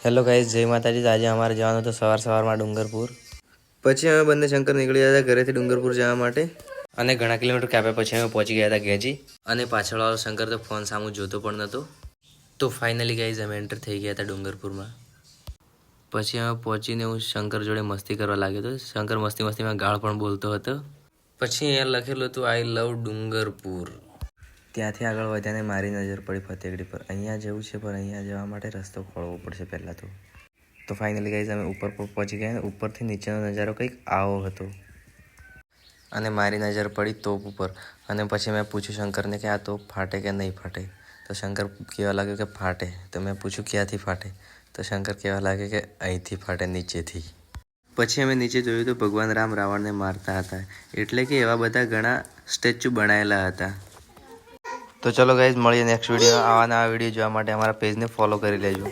Hello guys, જય માતાજી। આજે અમારે જવાનું હતું સવારમાં ડુંગરપુર। પછી અમે બંને શંકર નીકળી ગયા હતા ઘરેથી ડુંગરપુર જવા માટે અને ઘણા કિલોમીટર કાપ્યા પછી અમે પહોંચી ગયા હતા ઘેજી। અને પાછળવાળો શંકર તો ફોન સામું જોતો પણ નહોતો। તો ફાઇનલી ગાઈઝ અમે એન્ટર થઈ ગયા હતા ડુંગરપુરમાં। પછી અમે પહોંચીને હું શંકર જોડે મસ્તી કરવા લાગ્યો હતો। શંકર મસ્તીમાં ગાળ પણ બોલતો હતો। પછી અહીંયા લખેલું હતું આઈ લવ ડુંગરપુર। ત્યાંથી આગળ વધ્યાને મારી નજર પડી ફતેગડી પર। અહીંયા જવું છે પણ અહીંયા જવા માટે રસ્તો ખોળવો પડશે પહેલાં તો ફાઇનલી ગાઈઝ અમે ઉપર પહોંચી ગયા। ઉપરથી નીચેનો નજારો કંઈક આવો હતો અને મારી નજર પડી તોપ ઉપર। અને પછી મેં પૂછ્યું શંકરને કે આ તોપ ફાટે કે નહીં ફાટે? તો શંકર કહેવા લાગ્યો કે ફાટે। તો મેં પૂછ્યું ક્યાંથી ફાટે? તો શંકર કહેવા લાગે કે અહીંથી ફાટે, નીચેથી। પછી અમે નીચે જોયું તો ભગવાન રામ રાવણને મારતા હતા, એટલે કે એવા બધા ઘણા સ્ટેચ્યુ બનાવેલા હતા। તો ચલો ગાઈઝ, મળીએ નેક્સ્ટ વિડીયો। આવા નવા વિડીયો જોવા માટે અમારા પેજને ફોલો કરી લેજો।